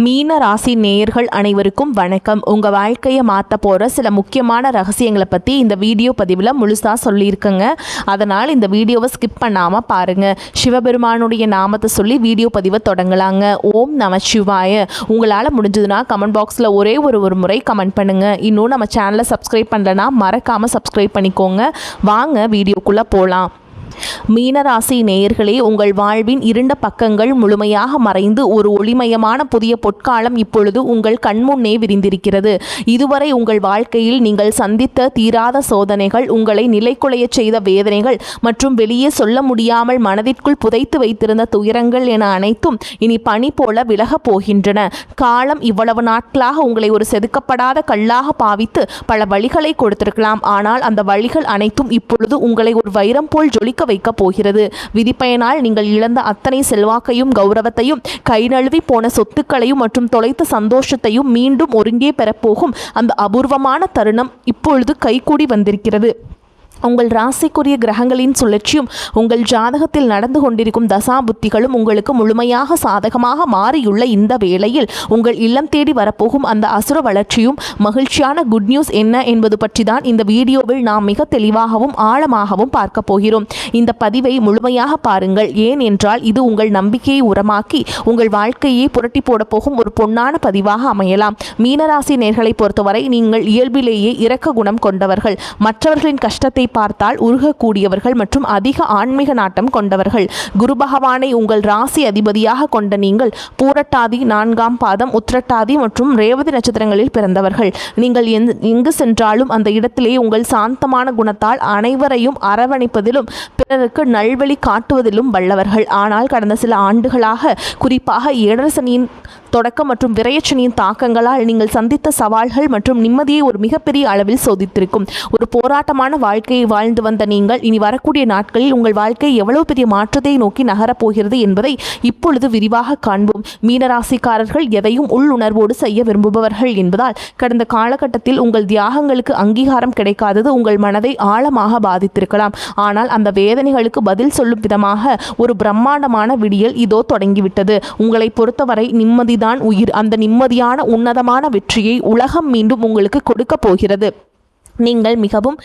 மீன ராசி நேயர்கள் அனைவருக்கும் வணக்கம். உங்கள் வாழ்க்கையை மாற்ற போகிற சில முக்கியமான ரகசியங்களை பற்றி இந்த வீடியோ பதிவில் முழுசாக சொல்லியிருக்கேங்க. அதனால் இந்த வீடியோவை ஸ்கிப் பண்ணாமல் பாருங்கள். சிவபெருமானுடைய நாமத்தை சொல்லி வீடியோ பதிவை தொடங்கலாங்க. ஓம் நம சிவாய. உங்களால் முடிஞ்சதுன்னா கமெண்ட் பாக்ஸில் ஒரே ஒரு முறை கமெண்ட் பண்ணுங்கள். இன்னும் நம்ம சேனலை சப்ஸ்கிரைப் பண்ணலைன்னா மறக்காமல் சப்ஸ்கிரைப் பண்ணிக்கோங்க. வாங்க வீடியோக்குள்ளே போகலாம். மீனராசி நேயர்களே, உங்கள் வாழ்வின் இருண்ட பக்கங்கள் முழுமையாக மறைந்து ஒரு ஒளிமயமான புதிய பொற்காலம் இப்பொழுது உங்கள் கண்முன்னே விரிந்திருக்கிறது. இதுவரை உங்கள் வாழ்க்கையில் நீங்கள் சந்தித்த தீராத சோதனைகள், உங்களை நிலைக்குலைய செய்த வேதனைகள் மற்றும் வெளியே சொல்ல முடியாமல் மனதிற்குள் புதைத்து வைத்திருந்த துயரங்கள் என அனைத்தும் இனி பனி போல விலகப் போகின்றன. காலம் இவ்வளவு நாட்களாக உங்களை ஒரு செதுக்கப்படாத கல்லாக பாவித்து பல வழிகளை கொடுத்திருக்கலாம். ஆனால் அந்த வழிகள் அனைத்தும் இப்பொழுது உங்களை ஒரு வைரம் போல் ஜொலிக்க வைக்கப் போகிறது. விதிப்பயனால் நீங்கள் இழந்த அத்தனை செல்வாக்கையும் கௌரவத்தையும், கை நழுவி போன சொத்துக்களையும் மற்றும் தொலைத்த சந்தோஷத்தையும் மீண்டும் ஒருங்கே பெறப்போகும் அந்த அபூர்வமான தருணம் இப்பொழுது கைகூடி வந்திருக்கிறது. உங்கள் ராசிக்குரிய கிரகங்களின் சுழற்சியும் உங்கள் ஜாதகத்தில் நடந்து கொண்டிருக்கும் தசா புத்திகளும் உங்களுக்கு முழுமையாக சாதகமாக மாறியுள்ள இந்த வேளையில் உங்கள் இல்லம் தேடி வரப்போகும் அந்த அசுர வளர்ச்சியும் மகிழ்ச்சியான குட் நியூஸ் என்ன என்பது பற்றி தான் இந்த வீடியோவில் நாம் மிக தெளிவாகவும் ஆழமாகவும் பார்க்க போகிறோம். இந்த பதிவை முழுமையாக பாருங்கள். ஏன் என்றால் இது உங்கள் நம்பிக்கையை உரமாக்கி உங்கள் வாழ்க்கையை புரட்டி போட போகும் ஒரு பொன்னான பதிவாக அமையலாம். மீனராசி நேர்களை பொறுத்தவரை நீங்கள் இயல்பிலேயே இரக்க குணம் கொண்டவர்கள், மற்றவர்களின் கஷ்டத்தை பார்த்தால் உருகக்கூடியவர்கள் மற்றும் அதிக ஆன்மீக நாட்டம் கொண்டவர்கள். குரு பகவானை உங்கள் ராசி அதிபதியாக கொண்ட நீங்கள் பூரட்டாதி, 4ஆம் பாதம், உத்திரட்டாதி மற்றும் ரேவதி நட்சத்திரங்களில் பிறந்தவர்கள். நீங்கள் எங்கு சென்றாலும் அந்த இடத்திலே உங்கள் சாந்தமான குணத்தால் அனைவரையும் அரவணைப்பதிலும் பிறருக்கு நல்வழி காட்டுவதிலும் வல்லவர்கள். ஆனால் கடந்த சில ஆண்டுகளாக, குறிப்பாக ஏழரசனியின் தொடக்கம் மற்றும் விரயச்சனியின் தாக்கங்களால் நீங்கள் சந்தித்த சவால்கள் மற்றும் நிம்மதியை ஒரு மிகப்பெரிய அளவில் சோதித்திருக்கும். ஒரு போராட்டமான வாழ்க்கையை வாழ்ந்து வந்த நீங்கள் இனி வரக்கூடிய நாட்களில் உங்கள் வாழ்க்கை எவ்வளவு பெரிய மாற்றத்தை நோக்கி நகரப்போகிறது என்பதை இப்பொழுது விரிவாக காண்போம். மீனராசிக்காரர்கள் எதையும் உள்ளுணர்வோடு செய்ய விரும்புபவர்கள் என்பதால் கடந்த காலகட்டத்தில் உங்கள் தியாகங்களுக்கு அங்கீகாரம் கிடைக்காதது உங்கள் மனதை ஆழமாக பாதித்திருக்கலாம். ஆனால் அந்த வேதனைகளுக்கு பதில் சொல்லும் விதமாக ஒரு பிரம்மாண்டமான விடியல் இதோ தொடங்கிவிட்டது. உங்களை பொறுத்தவரை நிம்மதி உயிர். அந்த நிம்மதியான உன்னதமான வெற்றியை உலகம் மீண்டும் உங்களுக்கு கொடுக்க போகிறது. நீங்கள் மிகவும்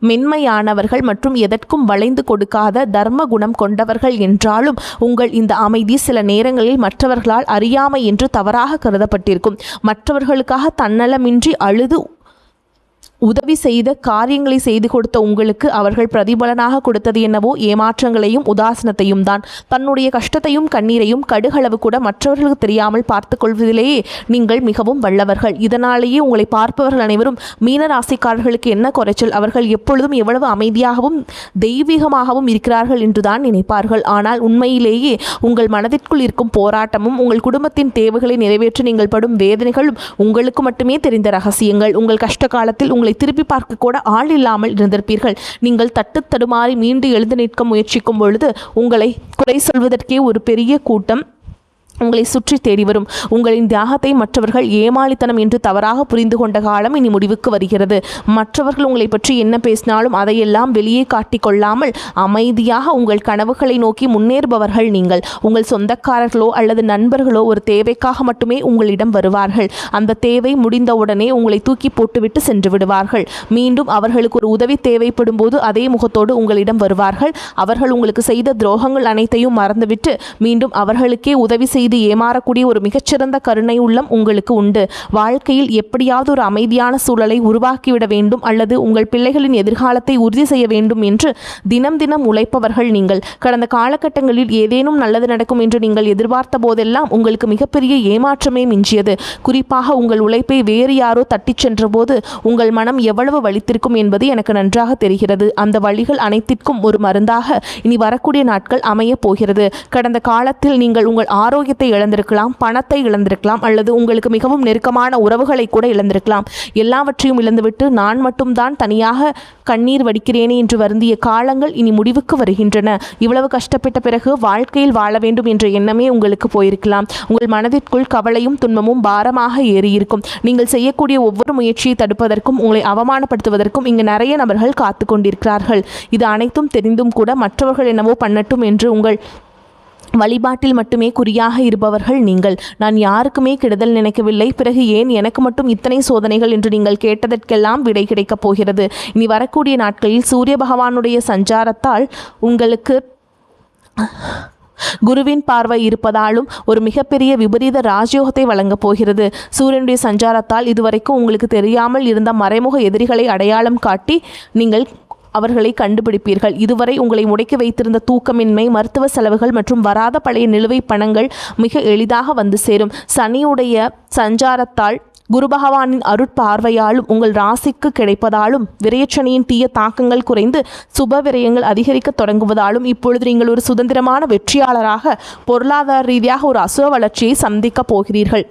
மென்மையானவர்கள் மற்றும் எதற்கும் வளைந்து கொடுக்காத தர்ம குணம் கொண்டவர்கள் என்றாலும் உங்கள் இந்த அமைதி சில நேரங்களில் மற்றவர்களால் அறியாமை என்று தவறாக கருதப்பட்டிருக்கும். மற்றவர்களுக்காக தன்னலமின்றி அழுது உதவி செய்த, காரியங்களை செய்து கொடுத்த உங்களுக்கு அவர்கள் பிரதிபலனாக கொடுத்தது என்னவோ ஏமாற்றங்களையும் உதாசனத்தையும் தான். தன்னுடைய கஷ்டத்தையும் கண்ணீரையும் கடுகளவு கூட மற்றவர்களுக்கு தெரியாமல் பார்த்து கொள்வதிலேயே நீங்கள் மிகவும் வல்லவர்கள். இதனாலேயே உங்களை பார்ப்பவர்கள் அனைவரும் மீனராசிக்காரர்களுக்கு என்ன குறைச்சல், அவர்கள் எப்பொழுதும் எவ்வளவு அமைதியாகவும் தெய்வீகமாகவும் இருக்கிறார்கள் என்றுதான் நினைப்பார்கள். ஆனால் உண்மையிலேயே உங்கள் மனதிற்குள் இருக்கும் போராட்டமும் உங்கள் குடும்பத்தின் தேவைகளை நிறைவேற்ற நீங்கள் படும் வேதனைகளும் உங்களுக்கு மட்டுமே தெரிந்த ரகசியங்கள். உங்கள் கஷ்ட காலத்தில் உங்களை திருப்பி பார்க்க கூட ஆள் இல்லாமல் இருந்திருப்பீர்கள். நீங்கள் தட்டு தடுமாறி மீண்டு எழுந்து நிற்க முயற்சிக்கும் பொழுது உங்களை குறை சொல்வதற்கே ஒரு பெரிய கூட்டம் உங்களை சுற்றி தேடி வரும். உங்களின் தியாகத்தை மற்றவர்கள் ஏமாளித்தனம் என்று தவறாக புரிந்து கொண்ட காலம் இனி முடிவுக்கு வருகிறது. மற்றவர்கள் உங்களை பற்றி என்ன பேசினாலும் அதையெல்லாம் வெளியே காட்டிக்கொள்ளாமல் அமைதியாக உங்கள் கனவுகளை நோக்கி முன்னேறுபவர்கள் நீங்கள். உங்கள் சொந்தக்காரர்களோ அல்லது நண்பர்களோ ஒரு தேவைக்காக மட்டுமே உங்களிடம் வருவார்கள். அந்த தேவை முடிந்தவுடனே உங்களை தூக்கி போட்டுவிட்டு சென்று விடுவார்கள். மீண்டும் அவர்களுக்கு ஒரு உதவி தேவைப்படும் போது அதே முகத்தோடு உங்களிடம் வருவார்கள். அவர்கள் உங்களுக்கு செய்த துரோகங்கள் அனைத்தையும் மறந்துவிட்டு மீண்டும் அவர்களுக்கே உதவி செய்து ஏமாறக்கூடிய ஒரு மிகச்சிறந்த கருணை உள்ளம் உங்களுக்கு உண்டு. வாழ்க்கையில் எப்படியாவது ஒரு அமைதியான சூழலை உருவாக்கிவிட வேண்டும் அல்லது உங்கள் பிள்ளைகளின் எதிர்காலத்தை உறுதி செய்ய வேண்டும் என்று தினம் தினம் உழைப்பவர்கள் நீங்கள். கடந்த காலகட்டங்களில் ஏதேனும் நல்லது நடக்கும் என்று நீங்கள் எதிர்பார்த்த போதெல்லாம் உங்களுக்கு மிகப்பெரிய ஏமாற்றமே மிஞ்சியது. குறிப்பாக உங்கள் உழைப்பை வேறு யாரோ தட்டிச் சென்ற போது உங்கள் மனம் எவ்வளவு வலித்திருக்கும் என்பது எனக்கு நன்றாக தெரிகிறது. அந்த வழிகள் அனைத்திற்கும் ஒரு மருந்தாக இனி வரக்கூடிய நாட்கள் அமைய போகிறது. கடந்த காலத்தில் நீங்கள் உங்கள் ஆரோக்கிய இழந்திருக்கலாம், பணத்தை இழந்திருக்கலாம், அல்லது உங்களுக்கு மிகவும் நெருக்கமான உறவுகளை கூட இழந்திருக்கலாம். எல்லாவற்றையும் இழந்துவிட்டு நான் மட்டும்தான் தனியாக கண்ணீர் வடிக்கிறேனே என்று வருந்திய காலங்கள் இனி முடிவுக்கு வருகின்றன. இவ்வளவு கஷ்டப்பட்ட பிறகு வாழ்க்கையில் வாழ வேண்டும் என்ற எண்ணமே உங்களுக்கு போயிருக்கலாம். உங்கள் மனதிற்குள் கவலையும் துன்பமும் பாரமாக ஏறியிருக்கும். நீங்கள் செய்யக்கூடிய ஒவ்வொரு முயற்சியை தடுப்பதற்கும் உங்களை அவமானப்படுத்துவதற்கும் இங்கு நிறைய நபர்கள் காத்து கொண்டிருக்கிறார்கள். இது அனைத்தும் தெரிந்தும் கூட மற்றவர்கள் என்னவோ பண்ணட்டும் என்று உங்கள் வழிபாட்டில் மட்டுமே குறியாக இருப்பவர்கள் நீங்கள். நான் யாருக்குமே கெடுதல் நினைக்கவில்லை, பிறகு ஏன் எனக்கு மட்டும் இத்தனை சோதனைகள் என்று நீங்கள் கேட்டதற்கெல்லாம் விடை கிடைக்கப் போகிறது. இனி வரக்கூடிய நாட்களில் சூரிய பகவானுடைய சஞ்சாரத்தால் உங்களுக்கு குருவின் பார்வை இருப்பதாலும் ஒரு மிகப்பெரிய விபரீத ராஜயோகத்தை வழங்கப் போகிறது. சூரியனுடைய சஞ்சாரத்தால் இதுவரைக்கும் உங்களுக்கு தெரியாமல் இருந்த மறைமுக எதிரிகளை அடையாளம் காட்டி நீங்கள் அவர்களை கண்டுபிடிப்பீர்கள். இதுவரை உங்களை முடக்கி வைத்திருந்த தூக்கமின்மை, மருத்துவ செலவுகள் மற்றும் வராத பழைய நிலுவை பணங்கள் மிக எளிதாக வந்து சேரும். சனியுடைய சஞ்சாரத்தால் குரு பகவானின் அருட்பார்வையாலும் உங்கள் ராசிக்கு கிடைப்பதாலும் விரயச்சனியின் தீய தாக்கங்கள் குறைந்து சுப விரயங்கள் அதிகரிக்க தொடங்குவதாலும் இப்பொழுது நீங்கள் ஒரு சுதந்திரமான வெற்றியாளராக பொருளாதார ரீதியாக ஒரு அசுர வளர்ச்சியை சந்திக்கப் போகிறீர்கள்.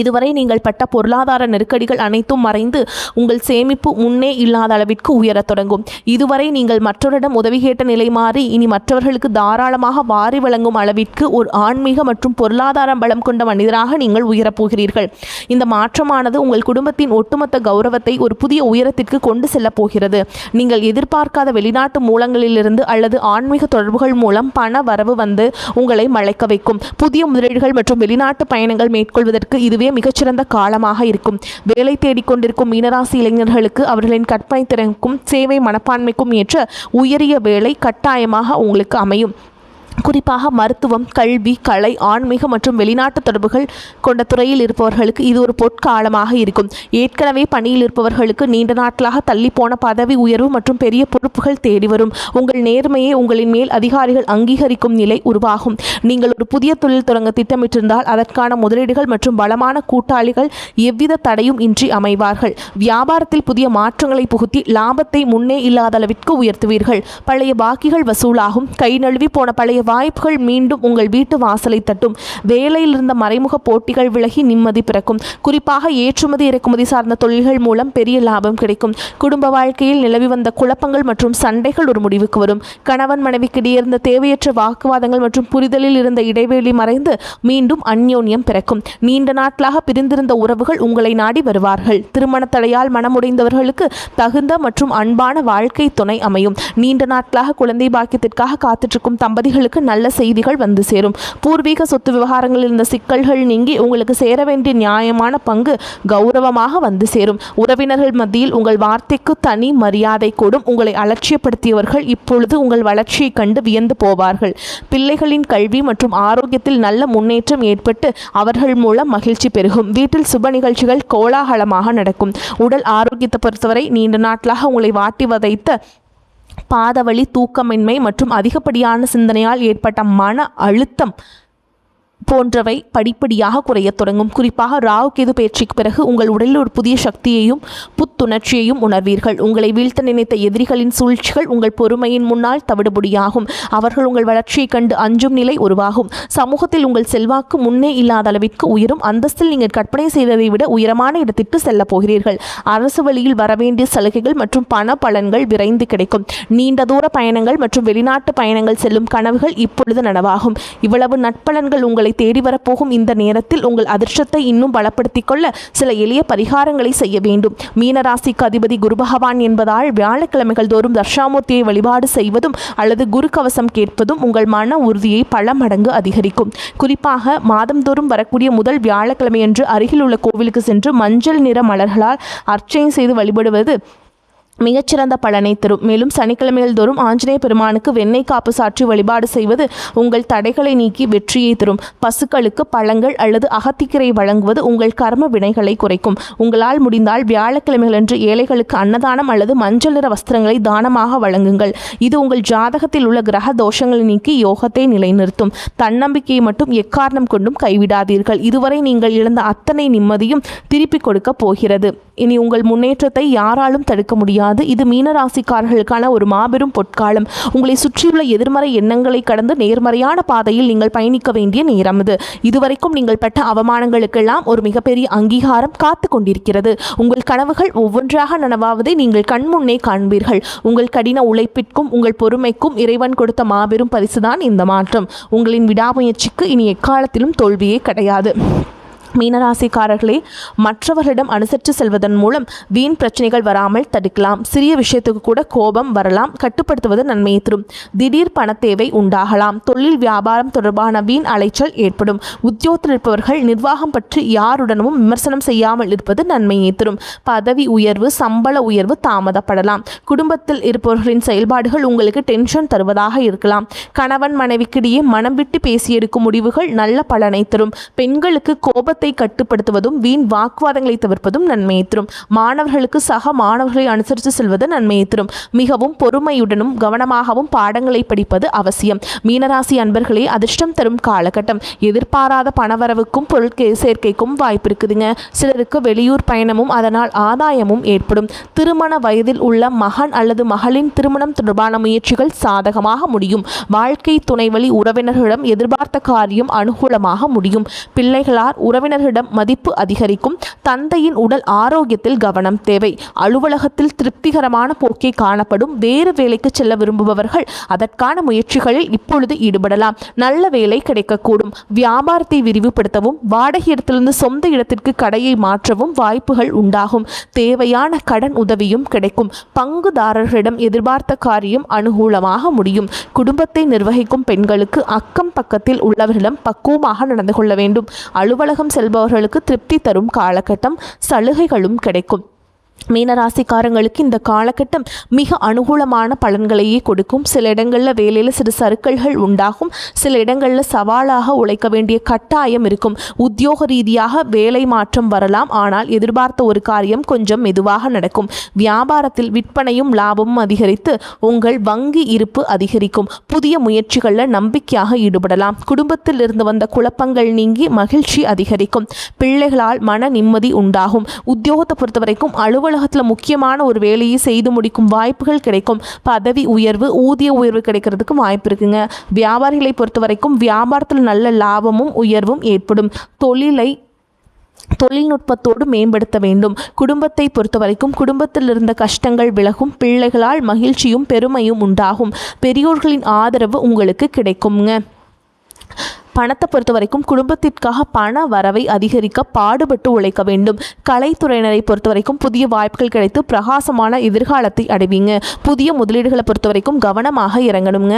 இதுவரை நீங்கள் பட்ட பொருளாதார நெருக்கடிகள் அனைத்தும் மறைந்து உங்கள் சேமிப்பு முன்னே இல்லாத அளவிற்கு உயரத் தொடங்கும். இதுவரை நீங்கள் மற்றவரிடம் உதவி கேட்ட நிலை மாறி இனி மற்றவர்களுக்கு தாராளமாக வாரி வழங்கும் அளவிற்கு ஒரு ஆன்மீக மற்றும் பொருளாதார பலம் கொண்ட மனிதராக நீங்கள் உயரப்போகிறீர்கள். இந்த மாற்றமானது உங்கள் குடும்பத்தின் ஒட்டுமொத்த கௌரவத்தை ஒரு புதிய உயரத்திற்கு கொண்டு செல்லப் போகிறது. நீங்கள் எதிர்பார்க்காத வெளிநாட்டு மூலங்களிலிருந்து அல்லது ஆன்மீக தொடர்புகள் மூலம் பண வரவு வந்து உங்களை மலைக்க வைக்கும். புதிய முதலீடுகள் மற்றும் வெளிநாட்டு பயணங்கள் மேற்கொள்வதற்கு இதுவே மிகச்சிறந்த காலமாக இருக்கும். வேலை தேடிக்கொண்டிருக்கும் மீனராசி இளைஞர்களுக்கு அவர்களின் கற்பனை திறனுக்கும் சேவை மனப்பான்மைக்கும் ஏற்ற உயரிய வேலை கட்டாயமாக உங்களுக்கு அமையும். குறிப்பாக மருத்துவம், கல்வி, கலை, ஆன்மீக மற்றும் வெளிநாட்டு தொடர்புகள் கொண்ட துறையில் இருப்பவர்களுக்கு இது ஒரு பொற்காலமாக இருக்கும். ஏற்கனவே பணியில் இருப்பவர்களுக்கு நீண்ட நாட்களாக தள்ளி போன பதவி உயர்வு மற்றும் பெரிய பொறுப்புகள் தேடி வரும். உங்கள் நேர்மையை உங்களின் மேல் அதிகாரிகள் அங்கீகரிக்கும் நிலை உருவாகும். நீங்கள் ஒரு புதிய தொழில் தொடங்க திட்டமிட்டிருந்தால் அதற்கான முதலீடுகள் மற்றும் பலமான கூட்டாளிகள் எவ்வித தடையும் இன்றி அமைவார்கள். வியாபாரத்தில் புதிய மாற்றங்களை புகுத்தி லாபத்தை முன்னே இல்லாத அளவிற்கு உயர்த்துவீர்கள். பழைய பாக்கிகள் வசூலாகும். கை நழுவி போன பழைய வாய்ப்புகள் மீண்டும் உங்கள் வீட்டு வாசலை தட்டும். வேலையில் இருந்த மறைமுக போட்டிகள் விலகி நிம்மதி பிறக்கும். குறிப்பாக ஏற்றுமதி இறக்குமதி சார்ந்த தொழில்கள் மூலம் பெரிய லாபம் கிடைக்கும். குடும்ப வாழ்க்கையில் நிலவி வந்த குழப்பங்கள் மற்றும் சண்டைகள் ஒரு முடிவுக்கு வரும். கணவன் மனைவிக்கிடையே இருந்த தேவையற்ற வாக்குவாதங்கள் மற்றும் புரிதலில் இருந்த இடைவெளி மறைந்து மீண்டும் அந்யோன்யம் பிறக்கும். நீண்ட நாட்களாக பிரிந்திருந்த உறவுகள் உங்களை நாடி வருவார்கள். திருமண தடையால் மனமுடைந்தவர்களுக்கு தகுந்த மற்றும் அன்பான வாழ்க்கை துணை அமையும். நீண்ட நாட்களாக குழந்தை பாக்கியத்திற்காக காத்திருக்கும் தம்பதிகளுக்கு நல்ல செய்திகள் வந்து சேரும். பூர்வீக சொத்து விவகாரங்களில் இருந்த சிக்கல்கள் நீங்கி உங்களுக்கு சேர வேண்டிய நியாயமான பங்கு கௌரவமாக வந்து சேரும். உறவினர்கள் மத்தியில் உங்கள் வார்த்தைக்கு தனி மரியாதை கூடும். உங்களை அலட்சியப்படுத்தியவர்கள் இப்பொழுது உங்கள் வளர்ச்சியை கண்டு வியந்து போவார்கள். பிள்ளைகளின் கல்வி மற்றும் ஆரோக்கியத்தில் நல்ல முன்னேற்றம் ஏற்பட்டு அவர்கள் மூலம் மகிழ்ச்சி பெருகும். வீட்டில் சுப நிகழ்ச்சிகள் கோலாகலமாக நடக்கும். உடல் ஆரோக்கியத்தை பொறுத்தவரை நீண்ட நாட்களாக உங்களை வாட்டி வதைத்த பாதவலி, தூக்கமின்மை மற்றும் அதிகப்படியான சிந்தனையால் ஏற்பட்ட மன அழுத்தம் போன்றவை படிப்படியாக குறையத் தொடங்கும். குறிப்பாக ராகு கேது பயிற்சிக்கு பிறகு உங்கள் உடலில் ஒரு புதிய சக்தியையும் புத்துணர்ச்சியையும் உணர்வீர்கள். உங்களை வீழ்த்த நினைத்த எதிரிகளின் சூழ்ச்சிகள் உங்கள் பொறுமையின் முன்னால் தவிடுபடியாகும். அவர்கள் உங்கள் வளர்ச்சியை கண்டு அஞ்சும் நிலை உருவாகும். சமூகத்தில் உங்கள் செல்வாக்கு முன்னே இல்லாத அளவிற்கு உயரும். அந்தஸ்தில் நீங்கள் கற்பனை செய்ததை விட உயரமான இடத்திற்கு செல்லப் போகிறீர்கள். அரசு வழியில் வரவேண்டிய சலுகைகள் மற்றும் பண பலன்கள் விரைந்து கிடைக்கும். நீண்ட தூர பயணங்கள் மற்றும் வெளிநாட்டு பயணங்கள் செல்லும் கனவுகள் இப்பொழுது நனவாகும். இவ்வளவு நட்பலன்கள் உங்களை தேடி வரப்போகும் இந்த நேரத்தில் உங்கள் அதிர்ஷ்டத்தை இன்னும் பலப்படுத்திக் கொள்ள சில எளிய பரிகாரங்களை செய்ய வேண்டும். மீனராசிக்கு அதிபதி குரு பகவான் என்பதால் வியாழக்கிழமைகள் தோறும் தர்ஷாமூர்த்தியை வழிபாடு செய்வதும் அல்லது குரு கவசம் கேட்பதும் உங்கள் மன உறுதியை பல மடங்கு அதிகரிக்கும். குறிப்பாக மாதந்தோறும் வரக்கூடிய முதல் வியாழக்கிழமையன்று அருகில் உள்ள கோவிலுக்கு சென்று மஞ்சள் நிற மலர்களால் அர்ச்சனை செய்து வழிபடுவது மிகச்சிறந்த பலனை தரும். மேலும் சனிக்கிழமைகள் தோறும் ஆஞ்சநேய பெருமானுக்கு வெண்ணெய் காப்பு சாற்றி வழிபாடு செய்வது உங்கள் தடைகளை நீக்கி வெற்றியை தரும். பசுக்களுக்கு பழங்கள் அல்லது அகத்திக்கீரை வழங்குவது உங்கள் கர்ம வினைகளை குறைக்கும். உங்களால் முடிந்தால் வியாழக்கிழமைகளன்று ஏழைகளுக்கு அன்னதானம் அல்லது மஞ்சள் நிற வஸ்திரங்களை தானமாக வழங்குங்கள். இது உங்கள் ஜாதகத்தில் உள்ள கிரக தோஷங்களை நீக்கி யோகத்தை நிலைநிறுத்தும். தன்னம்பிக்கையை மட்டும் எக்காரணம் கொண்டும் கைவிடாதீர்கள். இதுவரை நீங்கள் இழந்த அத்தனை நிம்மதியும் திருப்பிக் கொடுக்க போகிறது. இனி உங்கள் முன்னேற்றத்தை யாராலும் தடுக்க முடியாது. இது மீனராசிக்காரர்களுக்கான ஒரு மாபெரும் பொற்காலம். உங்களை சுற்றியுள்ள எதிர்மறை எண்ணங்களை கடந்து நேர்மறையான பாதையில் நீங்கள் பயணிக்க வேண்டிய நேரம் இது. இதுவரைக்கும் நீங்கள் பெற்ற அவமானங்களுக்கெல்லாம் ஒரு மிகப்பெரிய அங்கீகாரம் காத்து கொண்டிருக்கிறது. உங்கள் கனவுகள் ஒவ்வொன்றாக நனவாவதை நீங்கள் கண்முன்னே காண்பீர்கள். உங்கள் கடின உழைப்பிற்கும் உங்கள் பொறுமைக்கும் இறைவன் கொடுத்த மாபெரும் பரிசுதான் இந்த மாற்றம். உங்களின் விடாமுயற்சிக்கு இனி எக்காலத்திலும் தோல்வியே கிடையாது. மீனராசிக்காரர்களே, மற்றவர்களிடம் அனுசரித்து செல்வதன் மூலம் வீண் பிரச்சனைகள் வராமல் தடுக்கலாம். சிறிய விஷயத்துக்கு கூட கோபம் வரலாம். கட்டுப்படுத்துவது நன்மையை தரும். திடீர் பண தேவை உண்டாகலாம். தொழில் வியாபாரம் தொடர்பான வீண் அலைச்சல் ஏற்படும். உத்தியோகத்தில் இருப்பவர்கள் நிர்வாகம் பற்றி யாருடனும் விமர்சனம் செய்யாமல் இருப்பது நன்மையை தரும். பதவி உயர்வு, சம்பள உயர்வு தாமதப்படலாம். குடும்பத்தில் இருப்பவர்களின் செயல்பாடுகள் உங்களுக்கு டென்ஷன் தருவதாக இருக்கலாம். கணவன் மனைவிக்கிடையே மனம் விட்டு பேசி எடுக்கும் முடிவுகள் நல்ல பலனை தரும். பெண்களுக்கு கோபத்தை கட்டுப்படுத்துவதும் வீண் வாக்குவாதங்களை தவிர்ப்பதும் நன்மையை தரும். மாணவர்களுக்கு சக மாணவர்களை அனுசரித்து செல்வது நன்மையை தரும். மிகவும் பொறுமையுடனும் கவனமாகவும் பாடங்களை படிப்பது அவசியம். மீனராசி அன்பர்களே, அதிர்ஷ்டம் தரும் காலகட்டம். எதிர்பாராத பணவரவுக்கும் பொருள் சேர்க்கைக்கும் வாய்ப்பு இருக்குதுங்க. சிலருக்கு வெளியூர் பயணமும் அதனால் ஆதாயமும் ஏற்படும். திருமண வயதில் உள்ள மகன் அல்லது மகளின் திருமணம் தொடர்பான முயற்சிகள் சாதகமாக முடியும். வாழ்க்கை துணைவழி உறவினர்களிடம் எதிர்பார்த்த காரியம் அனுகூலமாக முடியும். பிள்ளைகளால் உறவினர்களிடம் மதிப்பு அதிகரிக்கும். தந்தையின் உடல் ஆரோக்கியத்தில் கவனம் தேவை. அலுவலகத்தில் திருப்திகரமான போக்கை காணப்படும். வேறு வேலைக்கு செல்ல விரும்புபவர்கள் அதற்கான முயற்சிகளில் இப்பொழுது ஈடுபடலாம். நல்ல வேலை கிடைக்கக்கூடும். வியாபாரத்தை விரிவுபடுத்தவும் வாடகை இடத்திலிருந்து சொந்த இடத்திற்கு கடையை மாற்றவும் வாய்ப்புகள் உண்டாகும். தேவையான கடன் உதவியும் கிடைக்கும். பங்குதாரர்களிடம் எதிர்பார்த்த காரியம் அனுகூலமாக முடியும். குடும்பத்தை நிர்வகிக்கும் பெண்களுக்கு அக்கம் பக்கத்தில் உள்ளவர்களிடம் பக்குவமாக நடந்து கொள்ள வேண்டும். அலுவலகம் செல்பவர்களுக்கு திருப்தி தரும் காலகட்டம். சலுகைகளும் கிடைக்கும். மீனராசிக்காரங்களுக்கு இந்த காலகட்டம் மிக அனுகூலமான பலன்களையே கொடுக்கும். சில இடங்களில் வேலையில் சிறு சறுக்கல்கள் உண்டாகும். சில இடங்களில் சவாலாக உழைக்க வேண்டிய கட்டாயம் இருக்கும். உத்தியோக ரீதியாக வேலை மாற்றம் வரலாம். ஆனால் எதிர்பார்த்த ஒரு காரியம் கொஞ்சம் மெதுவாக நடக்கும். வியாபாரத்தில் விற்பனையும் லாபமும் அதிகரித்து உங்கள் வங்கி இருப்பு அதிகரிக்கும். புதிய முயற்சிகளில் நம்பிக்கையாக ஈடுபடலாம். குடும்பத்தில் இருந்து வந்த குழப்பங்கள் நீங்கி மகிழ்ச்சி அதிகரிக்கும். பிள்ளைகளால் மன நிம்மதி உண்டாகும். உத்தியோகத்தை பொறுத்தவரைக்கும் அலுவலகத்தில் முக்கியமான ஒரு வேலையை செய்து முடிக்கும் வாய்ப்புகள் கிடைக்கும். பதவி உயர்வு, ஊதிய உயர்வு கிடைக்கிறதுக்கு வாய்ப்பு இருக்குங்க. வியாபாரிகளை பொறுத்த வரைக்கும் வியாபாரத்தில் நல்ல லாபமும் உயர்வும் ஏற்படும். தொழில்நுட்பத்தோடு மேம்படுத்த வேண்டும். குடும்பத்தை பொறுத்த வரைக்கும் குடும்பத்தில் இருந்த கஷ்டங்கள் விலகும். பிள்ளைகளால் மகிழ்ச்சியும் பெருமையும் உண்டாகும். பெரியோர்களின் ஆதரவு உங்களுக்கு கிடைக்குங்க. பணத்தை பொறுத்த வரைக்கும் குடும்பத்திற்காக பண வரவை அதிகரிக்க பாடுபட்டு உழைக்க வேண்டும். கலைத்துறையினரை பொறுத்த வரைக்கும் புதிய வாய்ப்புகள் கிடைத்து பிரகாசமான எதிர்காலத்தை அடைவீங்க. புதிய முதலீடுகளை பொறுத்த வரைக்கும் கவனமாக இறங்கணுங்க.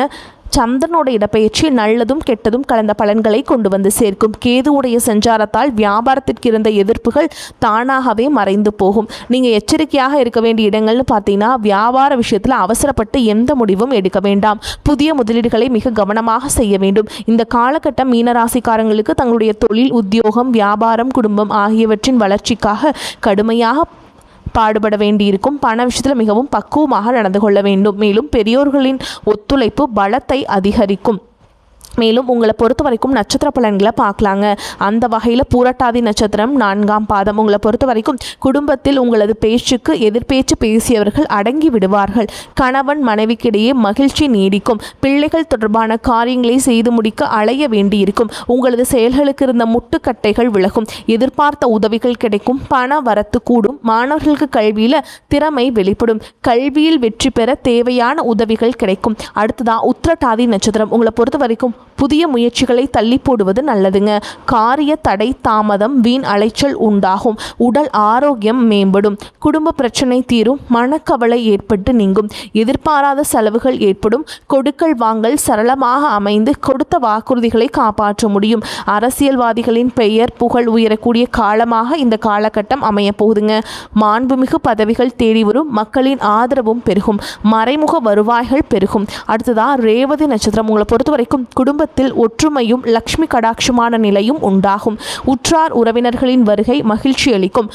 சந்திரனோட இடப்பெயர்ச்சி நல்லதும் கெட்டதும் கலந்த பலன்களை கொண்டு வந்து சேர்க்கும். கேதுவுடைய சஞ்சாரத்தால் வியாபாரத்திற்கு இருந்த எதிர்ப்புகள் தானாகவே மறைந்து போகும். நீங்கள் எச்சரிக்கையாக இருக்க வேண்டிய இடங்கள்னு பார்த்தீங்கன்னா, வியாபார விஷயத்தில் அவசரப்பட்டு எந்த முடிவும் எடுக்க வேண்டாம். புதிய முதலீடுகளை மிக கவனமாக செய்ய வேண்டும். இந்த காலகட்டம் மீனராசிக்காரங்களுக்கு தங்களுடைய தொழில், உத்தியோகம், வியாபாரம், குடும்பம் ஆகியவற்றின் வளர்ச்சிக்காக கடுமையாக பாடுபட வேண்டியிருக்கும். பண விஷயத்தில் மிகவும் பக்குவமாக நடந்து கொள்ள வேண்டும். மேலும் பெரியோர்களின் ஒத்துழைப்பு பலத்தை அதிகரிக்கும். மேலும் உங்களை பொறுத்த வரைக்கும் நட்சத்திர பலன்களை பார்க்கலாங்க. அந்த வகையில் பூரட்டாதி நட்சத்திரம் 4ஆம் பாதம். உங்களை பொறுத்த வரைக்கும் குடும்பத்தில் உங்களது பேச்சுக்கு எதிர்பேச்சு பேசியவர்கள் அடங்கி விடுவார்கள். கணவன் மனைவிக்கிடையே மகிழ்ச்சி நீடிக்கும். பிள்ளைகள் தொடர்பான காரியங்களை செய்து முடிக்க அலைய வேண்டியிருக்கும். உங்களது செயல்களுக்கு இருந்த முட்டுக்கட்டைகள் விலகும். எதிர்பார்த்த உதவிகள் கிடைக்கும். பண வரத்து கூடும். மாணவர்களுக்கு கல்வியில் திறமை வெளிப்படும். கல்வியில் வெற்றி பெற தேவையான உதவிகள் கிடைக்கும். அடுத்ததான் உத்திரட்டாதி நட்சத்திரம். உங்களை பொறுத்த வரைக்கும் புதிய முயற்சிகளை தள்ளி போடுவது நல்லதுங்க. காரிய தடை, தாமதம், வீண் அலைச்சல் உண்டாகும். உடல் ஆரோக்கியம் மேம்படும். குடும்ப பிரச்சனை தீரும். மனக்கவலை ஏற்பட்டு நீங்கும். எதிர்பாராத செலவுகள் ஏற்படும். கொடுக்கல் வாங்கல் சரளமாக அமைந்து கொடுத்த வாக்குறுதிகளை காப்பாற்ற முடியும். அரசியல்வாதிகளின் பெயர் புகழ் உயரக்கூடிய காலமாக இந்த காலகட்டம் அமைய போகுதுங்க. மாண்புமிகு பதவிகள் தேடி வரும். மக்களின் ஆதரவும் பெருகும். மறைமுக வருவாய்கள் பெருகும். அடுத்ததா ரேவதி நட்சத்திரம். உங்களை பொறுத்த வரைக்கும் குடும்பத்தில் ஒற்றுமையும் லக்ஷ்மி கடாட்சமான நிலையும் உண்டாகும். உற்றார் உறவினர்களின் வருகை மகிழ்ச்சி அளிக்கும்.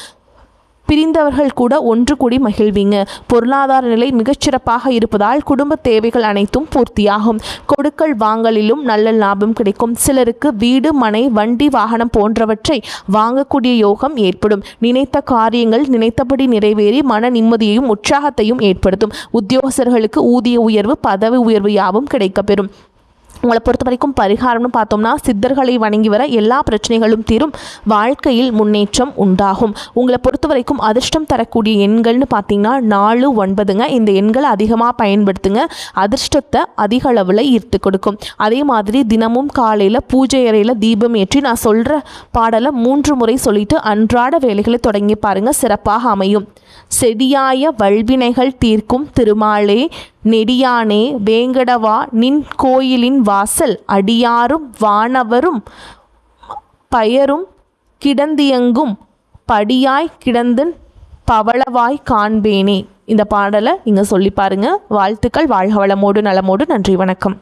பிரிந்தவர்கள் கூட ஒன்று கூடி மகிழ்வீங்க. பொருளாதார நிலை மிகச்சிறப்பாக இருப்பதால் குடும்ப தேவைகள் அனைத்தும் பூர்த்தியாகும். கொடுக்கல் வாங்கலிலும் நல்ல லாபம் கிடைக்கும். சிலருக்கு வீடு, மனை, வண்டி, வாகனம் போன்றவற்றை வாங்கக்கூடிய யோகம் ஏற்படும். நினைத்த காரியங்கள் நினைத்தபடி நிறைவேறி மன நிம்மதியையும் உற்சாகத்தையும் ஏற்படுத்தும். உத்தியோகஸ்தர்களுக்கு ஊதிய உயர்வு, பதவி உயர்வு யாவும் கிடைக்கப்பெறும். உங்களை பொறுத்த வரைக்கும் பரிகாரம்னு பார்த்தோம்னா சித்தர்களை வணங்கி வர எல்லா பிரச்சனைகளும் தீரும், வாழ்க்கையில் முன்னேற்றம் உண்டாகும். உங்களை பொறுத்த வரைக்கும் அதிர்ஷ்டம் தரக்கூடிய எண்கள்னு பார்த்தீங்கன்னா 4, 9ங்க. இந்த எண்களை அதிகமாக பயன்படுத்துங்க, அதிர்ஷ்டத்தை அதிக அளவில் ஈர்த்து கொடுக்கும். அதே மாதிரி தினமும் காலையில் பூஜை அறையில் தீபம் ஏற்றி நான் சொல்கிற பாடலை 3 முறை சொல்லிட்டு அன்றாட வேலைகளை தொடங்கி பாருங்கள், சிறப்பாக அமையும். செடியாய வல்வினைகள் தீர்க்கும் திருமாலே நெடியானே வேங்கடவா நின் கோயிலின் வாசல் அடியாரும் வானவரும் பயரும் கிடந்தியங்கும் படியாய் கிடந்தன் பவளவாய் காண்பேனே. இந்த பாடலை நீங்கள் சொல்லி பாருங்கள். வாழ்த்துக்கள். வாழ்க வளமோடு நலமோடு. நன்றி, வணக்கம்.